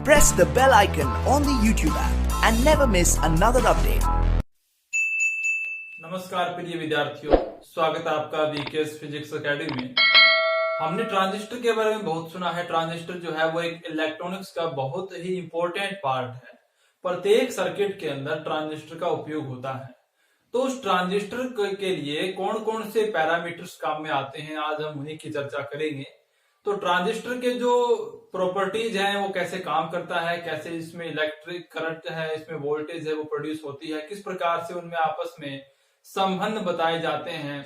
Press the bell icon on the YouTube app and never miss another update. नमस्कार प्रिय विद्यार्थियों, स्वागत है आपका वीकेएस फिजिक्स एकेडमी में। हमने ट्रांजिस्टर के बारे में बहुत सुना है। ट्रांजिस्टर जो है वो एक इलेक्ट्रॉनिक्स का बहुत ही इंपॉर्टेंट पार्ट है। प्रत्येक सर्किट के अंदर ट्रांजिस्टर का उपयोग होता है। तो उस ट्रांजिस्टर के लिए कौन कौन से पैरामीटर्स काम में आते हैं, आज हम उन्हीं की चर्चा करेंगे। तो ट्रांजिस्टर के जो प्रॉपर्टीज हैं वो कैसे काम करता है, कैसे इसमें इलेक्ट्रिक करंट है, इसमें वोल्टेज है वो प्रोड्यूस होती है, किस प्रकार से उनमें आपस में संबंध बताए जाते हैं,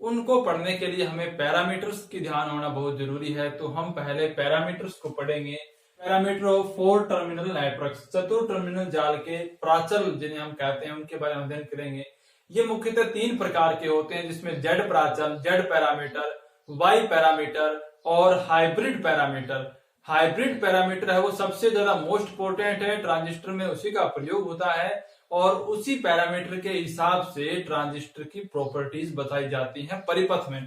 उनको पढ़ने के लिए हमें पैरामीटर्स की ध्यान होना बहुत जरूरी है। तो हम पहले पैरामीटर्स को पढ़ेंगे। पैरामीटर ऑफ 4 टर्मिनल नेटवर्क्स, चतुर टर्मिनल जाल के प्राचल जिन्हें हम कहते हैं, उनके बारे में अध्ययन करेंगे। ये मुख्यतः 3 प्रकार के होते हैं, जिसमें जेड प्राचल, जेड पैरामीटर, वाई पैरामीटर और हाइब्रिड पैरामीटर। हाइब्रिड पैरामीटर है वो सबसे ज्यादा मोस्ट इंपोर्टेंट है, ट्रांजिस्टर में उसी का प्रयोग होता है और उसी पैरामीटर के हिसाब से ट्रांजिस्टर की प्रॉपर्टीज बताई जाती हैं परिपथ में।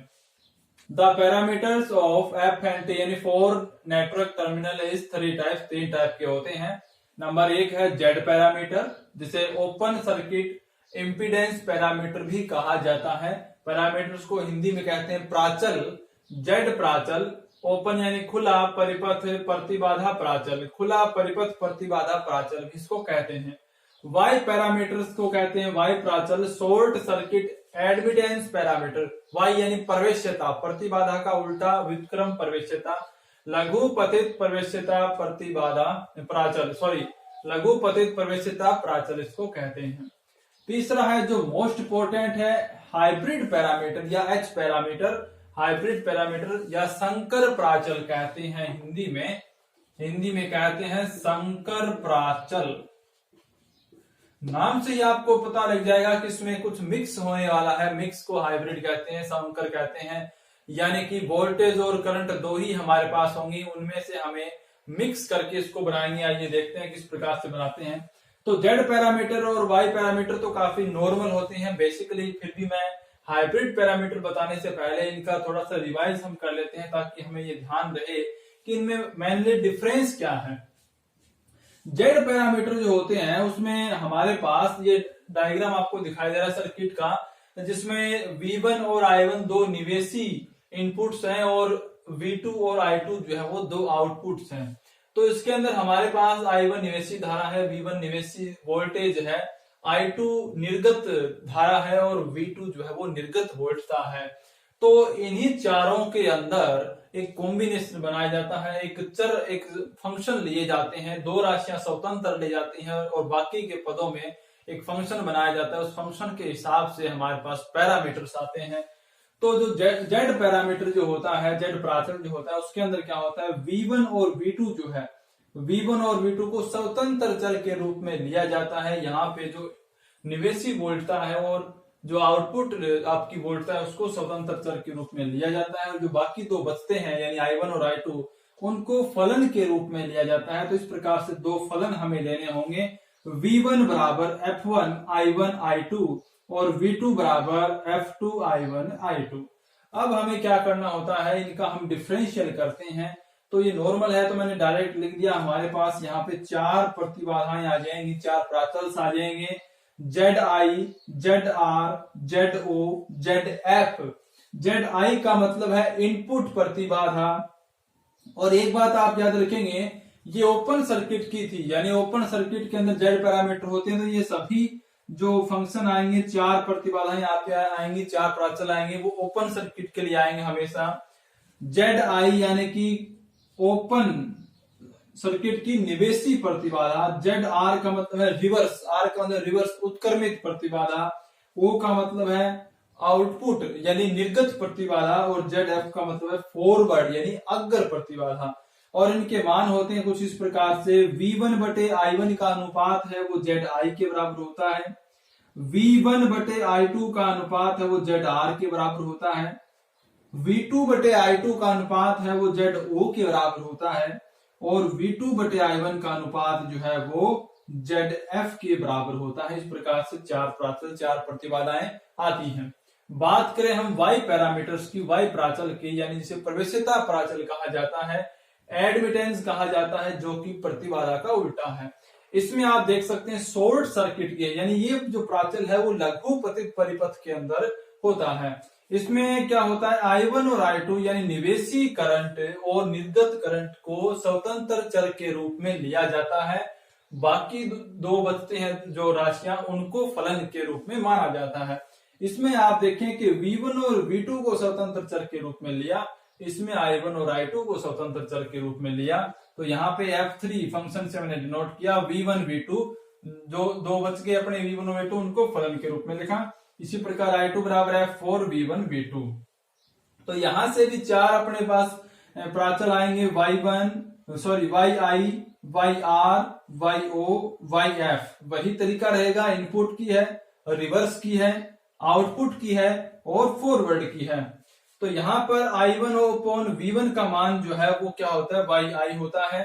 The parameters of F and T यानी 4 network terminal is 3 types, 3 type के होते हैं। नंबर 1 है जेड पैरामीटर, जिसे ओपन सर्किट इम्पीडेंस पैरामीटर भी कहा जाता है। पैरामीटर्स को हिंदी में कहते हैं प्राचल। जेड प्राचल, ओपन यानी खुला परिपथ प्रतिबाधा प्राचल, खुला परिपथ प्रतिबाधा प्राचल भी इसको कहते हैं। वाई पैरामीटर्स को कहते हैं वाई प्राचल, short circuit admittance parameter. Y यानी प्रवेश्यता, प्रतिबाधा का उल्टा व्युत्क्रम प्रवेश्यता, लघु पतित प्रवेश्यता प्रतिबाधा प्राचल, लघु पतित प्रवेश्यता प्राचल इसको कहते हैं। तीसरा है जो मोस्ट इंपोर्टेंट है, हाइब्रिड पैरामीटर या एच पैरामीटर। हाइब्रिड पैरामीटर या संकर प्राचल कहते हैं हिंदी में कहते हैं संकर प्राचल। नाम से ही आपको पता लग जाएगा कि इसमें कुछ मिक्स होने वाला है। मिक्स को हाइब्रिड कहते हैं, संकर कहते हैं, यानी कि वोल्टेज और करंट दो ही हमारे पास होंगी, उनमें से हमें मिक्स करके इसको बनाएंगे। आइए देखते हैं किस प्रकार से बनाते हैं। तो जेड पैरामीटर और वाई पैरामीटर तो काफी नॉर्मल होते हैं बेसिकली, फिर भी मैं हाइब्रिड पैरामीटर बताने से पहले इनका थोड़ा सा रिवाइज हम कर लेते हैं, ताकि हमें ये ध्यान रहे कि इनमें मेनली डिफरेंस क्या है। जेड पैरामीटर जो होते हैं उसमें हमारे पास ये डायग्राम आपको दिखाई दे रहा है सर्किट का, जिसमें V1 और I1 दो निवेशी इनपुट्स हैं और V2 और I2 जो है वो दो आउटपुट्स हैं। तो इसके अंदर हमारे पास I1 निवेशी धारा है, V1 निवेशी वोल्टेज है, I2 निर्गत धारा है और V2 जो है वो निर्गत वोल्टता है। तो इन्हीं चारों के अंदर एक कॉम्बिनेशन बनाया जाता है, एक फंक्शन लिए जाते हैं, दो राशियां स्वतंत्र ले जाती हैं और बाकी के पदों में एक फंक्शन बनाया जाता है। उस फंक्शन के हिसाब से हमारे पास पैरामीटर्स आते हैं। तो जो जेड पैरामीटर जो होता है, जेड प्राचल जो होता है, उसके अंदर क्या होता है, V1 और V2 जो है, V1 और V2 को स्वतंत्र चर के रूप में लिया जाता है। यहाँ पे जो निवेशी वोल्टता है और जो आउटपुट आपकी वोल्टता है उसको स्वतंत्र चर के रूप में लिया जाता है, और जो बाकी दो बचते हैं यानी I1 और I2 उनको फलन के रूप में लिया जाता है। तो इस प्रकार से दो फलन हमें लेने होंगे, V1 बराबर F1 I1 I2 और V2 बराबर F2 I1 I2। अब हमें क्या करना होता है, इनका हम डिफरेंशियल करते हैं। तो ये नॉर्मल है तो मैंने डायरेक्ट लिख दिया। हमारे पास यहाँ पे 4 प्रतिबाधाएं आ जाएंगी, 4 प्राचल्स आ जाएंगे, ZI, ZR, ZO, ZF। ZI का मतलब है इनपुट प्रतिबाधा। और एक बात आप याद रखेंगे, ये ओपन सर्किट की थी, यानी ओपन सर्किट के अंदर जेड पैरामीटर होते हैं, तो ये सभी जो फंक्शन आएंगे, 4 प्रतिबाधाएं आपके आएंगी, 4 प्राचल आएंगे, वो ओपन सर्किट के लिए आएंगे हमेशा। ZI यानी कि ओपन सर्किट की निवेशी प्रतिबाधा, ZR का मतलब है रिवर्स, R का मतलब रिवर्स उत्क्रमित प्रतिबाधा, O का मतलब है आउटपुट यानी निर्गत प्रतिबाधा, और ZF का मतलब है फॉरवर्ड यानी अग्र प्रतिबाधा। और इनके मान होते हैं कुछ इस प्रकार से, V1 बटे I1 का अनुपात है वो ZI के बराबर होता है, V1 बटे I2 का अनुपात है वो ZR के बराबर होता है, V2 बटे I2 का अनुपात है वो ZO के बराबर होता है, और V2 बटे I1 का अनुपात जो है वो ZF के बराबर होता है। इस प्रकार से 4 प्राचल, 4 प्रतिबाधाएं आती हैं। बात करें हम वाई पैरामीटर्स की, वाई प्राचल की, यानी जिसे प्रवेश्यता प्राचल कहा जाता है, एडमिटेंस कहा जाता है, जो कि प्रतिबाधा का उल्टा है। इसमें आप देख सकते हैं शॉर्ट सर्किट के, यानी ये जो प्राचल है वो लघु परिपथ के अंदर होता है। इसमें क्या होता है, I1 और I2 यानी निवेशी करंट और निर्गत करंट को स्वतंत्र चर के रूप में लिया जाता है। बाकी दो बचते हैं जो राशियां, उनको फलन के रूप में माना जाता है। इसमें आप देखें कि V1 और V2 को स्वतंत्र चर के रूप में लिया, इसमें I1 और I2 को स्वतंत्र चर के रूप में लिया। तो यहाँ पे F3 फंक्शन से मैंने डिनोट किया, V1 V2 जो दो बच गए अपने V1 और V2, उनको फलन के रूप में लिखा। इसी प्रकार I2 बराबर है 4 V1 V2। तो यहां से भी चार अपने पास प्राचल आएंगे, YI, YR, YO, YF। वही तरीका रहेगा, इनपुट की है, रिवर्स की है, आउटपुट की है और फॉरवर्ड की है। तो यहां पर I1 अपॉन V1 का मान जो है वो क्या होता है, YI होता है।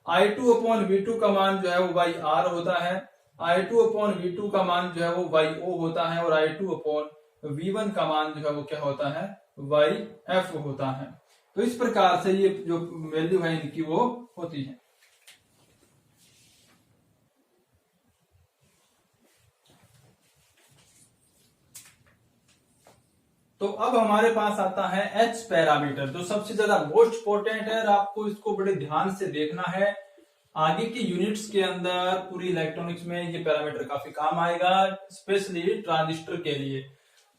I2 अपॉन V2 का मान जो है वो YR होता है। I2 अपॉन V2 का मान जो है वो YO होता है। और I2 अपॉन V1 का मान जो है वो क्या होता है, YF होता है। तो इस प्रकार से ये जो वैल्यू है इनकी वो होती है। तो अब हमारे पास आता है H पैरामीटर, जो सबसे ज्यादा मोस्ट इंपोर्टेंट है और आपको इसको बड़े ध्यान से देखना है। आगे की यूनिट्स के अंदर पूरी इलेक्ट्रॉनिक्स में ये पैरामीटर काफी काम आएगा, स्पेशली ट्रांजिस्टर के लिए।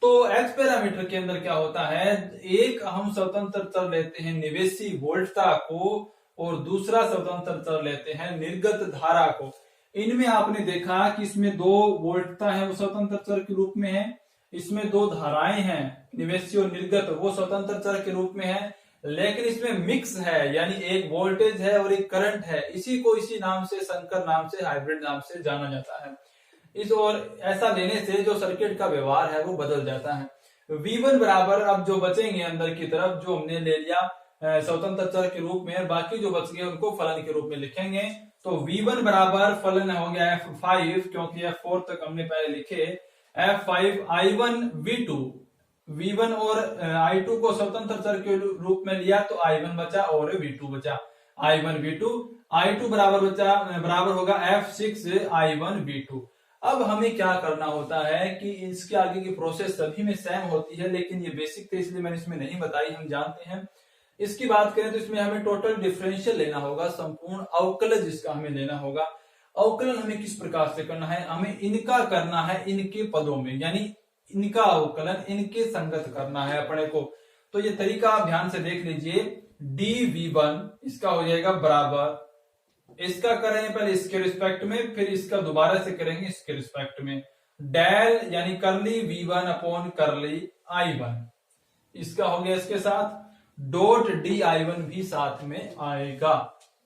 तो H पैरामीटर के अंदर क्या होता है, एक हम स्वतंत्र चर लेते हैं निवेशी वोल्टता को और दूसरा स्वतंत्र चर लेते हैं निर्गत धारा को। इनमें आपने देखा कि इसमें दो वोल्टता है वो स्वतंत्र चर के रूप में है, इसमें दो धाराएं हैं निवेशी और निर्गत, वो स्वतंत्र चर के रूप में है। लेकिन इसमें मिक्स है, यानी एक वोल्टेज है और एक करंट है। इसी को इसी नाम से, संकर नाम से, हाइब्रिड नाम से जाना जाता है। इस और ऐसा लेने से जो सर्किट का व्यवहार है वो बदल जाता है। V1 बराबर, अब जो बचेंगे अंदर की तरफ, जो हमने ले लिया स्वतंत्र चर के रूप में, बाकी जो बच गए उनको फलन के रूप में लिखेंगे। तो V1 बराबर फलन हो गया F5, क्योंकि F4 तक हमने पहले लिखे, F5 I1 V2। V1 और I2 को स्वतंत्र चर के रूप में लिया तो I1 बचा और V2 बचा। I1 V2, I2 बराबर होगा F6 I1 V2। अब हमें क्या करना होता है कि इसके आगे की प्रोसेस सभी में सेम होती है, लेकिन ये बेसिक थे इसलिए मैंने इसमें नहीं बताई, हम जानते हैं। इसकी बात करें तो इसमें हमें टोटल डिफरेंशियल लेना होगा, संपूर्ण अवकलज जिसका हमें लेना होगा। अवकलन हमें किस प्रकार से करना है, हमें इनका करना है इनके पदों में, यानी इनका अवकलन इनके संगत करना है अपने को। तो ये तरीका आप ध्यान से देख लीजिए, dV1 इसका हो जाएगा बराबर, इसका करेंगे पहले इसके रिस्पेक्ट में, फिर इसका दोबारा से करेंगे इसके रिस्पेक्ट में, डेल यानी करली V1 अपॉन करली I1, इसका हो गया इसके साथ, डॉट DI1 भी साथ में आएगा,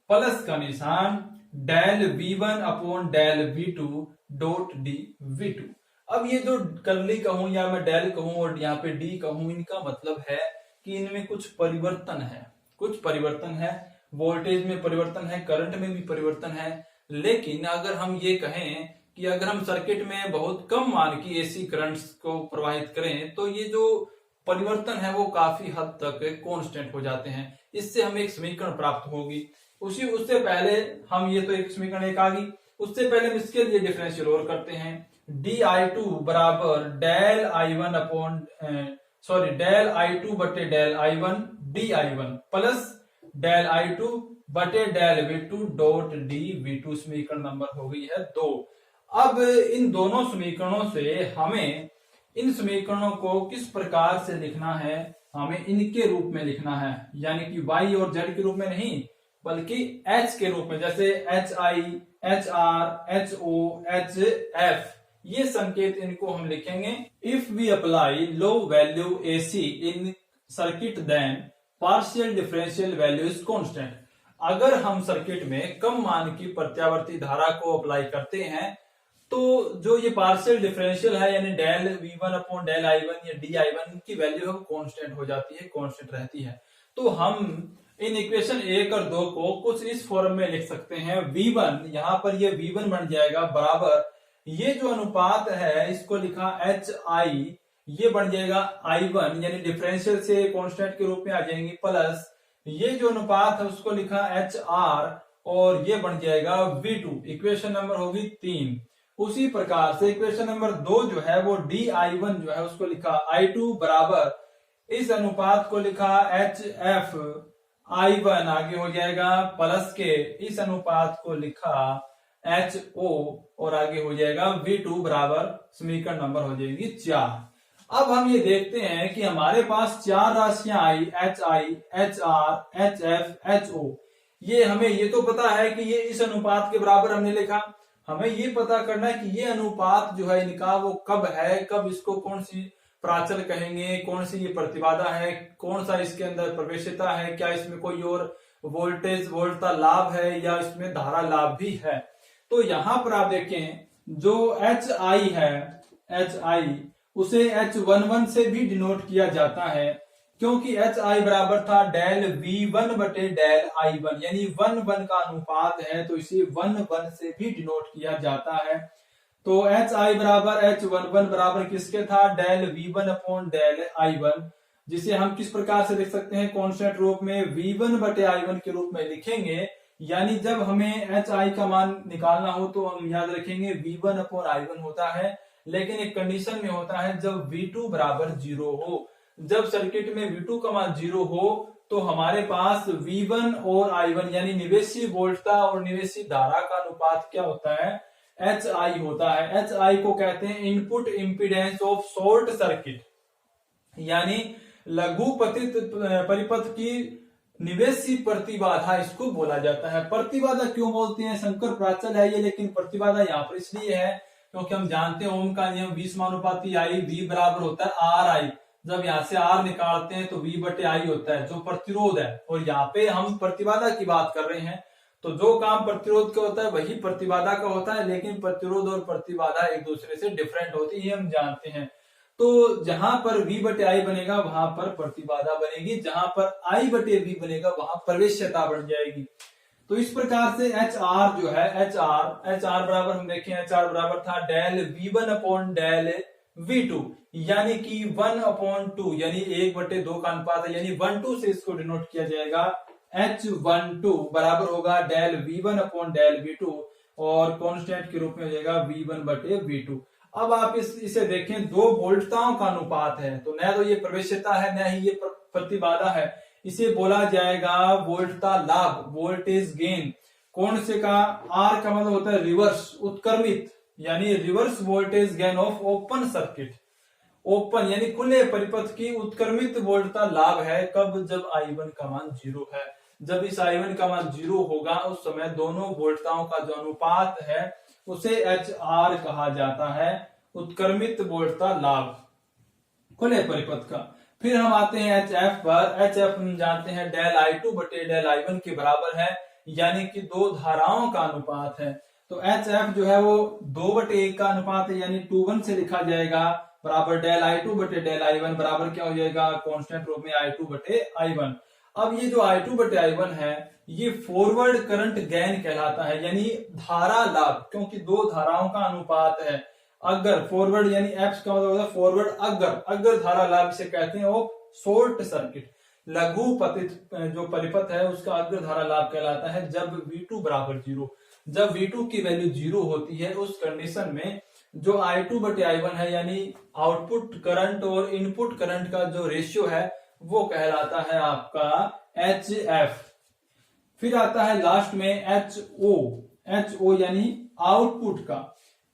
प्लस का निशान, del V1 upon del V2 dot dV2। अब ये जो करली कहूं या मैं डेल कहूं और यहाँ पे डी कहूं, इनका मतलब है कि इनमें कुछ परिवर्तन है, वोल्टेज में परिवर्तन है, करंट में भी परिवर्तन है। लेकिन अगर हम ये कहें कि अगर हम सर्किट में बहुत कम मान की एसी करंट्स को प्रवाहित करें तो ये जो परिवर्तन है वो काफी हद तक कांस्टेंट हो जाते हैं। इससे हमें एक समीकरण प्राप्त होगी। उससे पहले हम, ये तो एक समीकरण एक आ गई, उससे पहले हम इसके लिए डिफरेंशियल और करते हैं। DI2 बराबर del I1 upon del I2 बटे del I1 DI1 plus del I2 बटे डेल V2 डॉट dV2। समीकरण नंबर हो गई है 2। अब इन दोनों समीकरणों से हमें इन समीकरणों को किस प्रकार से लिखना है, हमें इनके रूप में लिखना है, यानी कि Y और Z के रूप में नहीं बल्कि H के रूप में, जैसे HI, HR, HO, HF, ये संकेत इनको हम लिखेंगे। If we apply low value AC in circuit then partial differential value is constant. अगर हम सर्किट में कम मान की प्रत्यावर्ती धारा को अप्लाई करते हैं तो जो ये पार्शियल डिफरेंशियल है, यानी del V1 upon del I1 या DI1 की वैल्यू कांस्टेंट हो जाती है, कांस्टेंट रहती है। तो हम इन इक्वेशन 1 और 2 को कुछ इस फॉर्म में लिख सकते हैं। V1, यहां पर ये V1 बन जाएगा बराबर, ये जो अनुपात है इसको लिखा HI, ये बन जाएगा I1, यानी डिफरेंशियल से कांस्टेंट के रूप में आ जाएंगे, प्लस ये जो अनुपात है उसको लिखा HR और ये बन जाएगा V2। इक्वेशन नंबर होगी 3। उसी प्रकार से इक्वेशन नंबर 2 जो है वो DI1 जो है उसको लिखा I2 बराबर इस अनुपात को लिखा HF I1 आगे हो जाएगा प्लस के इस अनुपात को लिखा HO और आगे हो जाएगा V2 बराबर समीकरण नंबर हो जाएगी 4। अब हम ये देखते हैं कि हमारे पास 4 राशियां आई HI, HR, HF, HO। ये हमें ये तो पता है कि ये इस अनुपात के बराबर हमने लिखा। हमें ये पता करना है कि ये अनुपात जो है इनका वो कब है, कब इसको कौन सी प्राचल कहेंगे, कौन सी ये प्रतिबाधा है, कौन सा इसके अंदर प्रवेशिता है, क्या इसमें कोई और वोल्टता लाभ है या इसमें धारा लाभ भी है। तो यहां पर आप देखें जो HI है, HI उसे H11 से भी डिनोट किया जाता है क्योंकि HI बराबर था डेल V1 बटे डेल I1, यानी 1:1 का अनुपात है तो इसे 1:1 से भी डिनोट किया जाता है। तो HI बराबर H11 बराबर किसके था, del V1 upon del I1, जिसे हम किस प्रकार से लिख सकते हैं, कांस्टेंट रूप में V1 बटे I1 के रूप में लिखेंगे। यानी जब हमें HI का मान निकालना हो तो हम याद रखेंगे V1 अपॉन I1 होता है, लेकिन एक कंडीशन में होता है जब V2 बराबर 0 हो। जब सर्किट में V2 का मान 0 हो तो हमारे पास V1 और I1 यानी निवेशी वोल्टता और निवेशी धारा का अनुपात क्या होता है, HI होता है। HI को कहते हैं input impedance of short circuit, यानी लघु परिपथ की निवेशी प्रतिबाधा इसको बोला जाता है। प्रतिबाधा क्यों बोलते हैं, शंकर प्राचल है ये, लेकिन प्रतिबाधा यहाँ पर इसलिए है क्योंकि हम जानते हैं ओम का नियम 20 समानुपाती I, V बराबर होता है RI। जब यहाँ से R निकालते हैं तो V बटे I होता है जो प्रतिरोध है, और यहाँ पे हम प्रतिबाधा की बात कर रहे हैं। तो जो काम प्रतिरोध का होता है वही प्रतिबाधा का होता है, लेकिन प्रतिरोध और प्रतिबाधा एक दूसरे से डिफरेंट होती है, हम जानते हैं। तो जहां पर V बटे I बनेगा वहां पर प्रतिबाधा बनेगी, जहां पर I बटे V बनेगा वहां प्रवेश्यता बन जाएगी। तो इस प्रकार से HR जो है HR बराबर हम देखें HR बराबर था del V1 upon del V2, यानी कि 1/2 यानी 1/2 का अनुपात है, यानी 1:2 से इसको डिनोट किया जाएगा। H12 बराबर होगा del V1 upon del V2 और कांस्टेंट के रूप में हो जाएगा V1 बटे V2। अब आप इसे देखें, दो वोल्टताओं का अनुपात है, तो न तो ये प्रवेश्यता है न ही ये प्रतिबाधा है, इसे बोला जाएगा वोल्टता लाभ, वोल्टेज गेन। कौन से का, आर का मतलब होता है रिवर्स, उत्क्रमित, यानी reverse voltage gain of open circuit. Open यानी खुले परिपथ की उत्क्रमित वोल्टता लाभ है कब, जब I1 का मान 0 है। जब इस I1 का मान 0 होगा उस समय दोनों वोल्टताओं का जो अनुपात है उसे HR कहा जाता है, उत्क्रमित वोल्टता लाभ खुले परिपथ का। फिर हम आते हैं HF पर। HF हम जानते हैं डेल I2 बटे डेल I1 के बराबर है, यानी कि दो धाराओं का अनुपात है। तो HF जो है वो 2/1 का अनुपात है, यानी 2:1 से लिखा जाएगा बराबर डेल I2 बटे डेल I1 बराबर क्या हो जाएगा, कांस्टेंट रूप में I2 बटे I1। अब ये जो I2 बटे I1 है ये फॉरवर्ड करंट गेन कहलाता है, यानी धारा लाभ, क्योंकि दो धाराओं का अनुपात है। अगर फॉरवर्ड यानी F का मतलब होता है फॉरवर्ड, अगर धारा लाभ से कहते हैं वो शॉर्ट सर्किट, लघु पतित जो परिपथ है उसका अग्र धारा लाभ कहलाता है जब V2 बराबर 0। जब V2 की वैल्यू 0 होती है उस कंडीशन में जो I2 बटे I1 है, यानी आउटपुट करंट और इनपुट करंट का जो रेशियो है वो कहलाता है आपका HF। फिर आता है लास्ट में HO यानी आउटपुट का।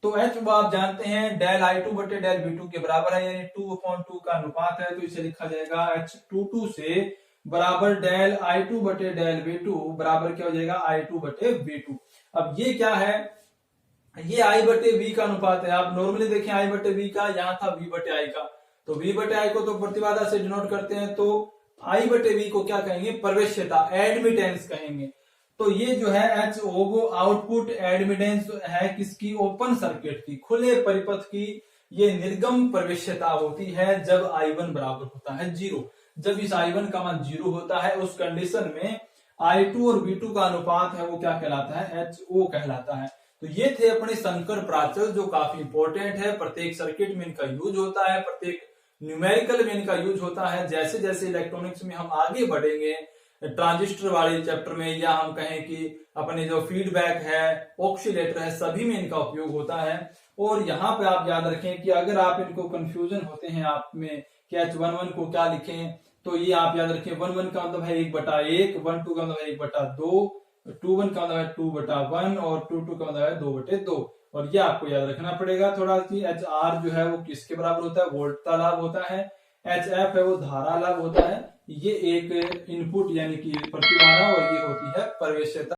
तो H आप जानते हैं डेल I2 बटे डेल V2 के बराबर है, यानी 2/2 का अनुपात है, तो इसे लिखा जाएगा H22 से बराबर डेल I2 बटे डेल V2 बराबर क्या हो जाएगा, I2 बटे V2। अब ये क्या है, ये I बटे V का अनुपात है। आप नॉर्मली देखें I बटे V का, यहाँ था V बटे I का, तो V बटे I को तो प्रतिबाधा से डिनोट करते हैं, तो I बटे V को क्या कहेंगे, प्रवेश्यता, एडमिटेंस कहेंगे। तो ये जो है HO वो आउटपुट एडमिटेंस है किसकी, ओपन सर्किट की, खुले परिपथ की ये निर्गम प्रवेश्यता होती है जब I1 बराबर होता है 0। जब इस I1 का मान 0 होता है उस कंडीशन में I2 और V2 का अनुपात है वो क्या कहलाता है, HO कहलाता है। तो ये थे अपने संकर प्राचल जो काफी इंपॉर्टेंट है, प्रत्येक सर्किट में इनका यूज होता है, प्रत्येक न्यूमेरिकल में इनका यूज होता है। जैसे जैसे इलेक्ट्रॉनिक्स में हम आगे बढ़ेंगे, ट्रांजिस्टर वाले चैप्टर में, या हम कहें कि अपने जो फीडबैक है, ऑक्सीलेटर है, सभी में इनका उपयोग होता है। और यहाँ पे आप याद रखें कि अगर आप इनको कंफ्यूजन होते हैं आप में कि H11 को क्या लिखें, तो ये आप याद रखें 1-1 का मतलब है 1/1, 1-2 का मतलब है 1/2, 2-1 का मतलब है 2/1 और 2-2 का मतलब है 2/2। और ये आपको याद रखना पड़ेगा थोड़ा कि HR जो है वो किसके बराबर होता है, वोल्ट का लाभ होता है। HF है वो धारा लाभ होता है। ये एक इनपुट यानी कि प्रतिबाधा, और ये होती है प्रवेश्यता।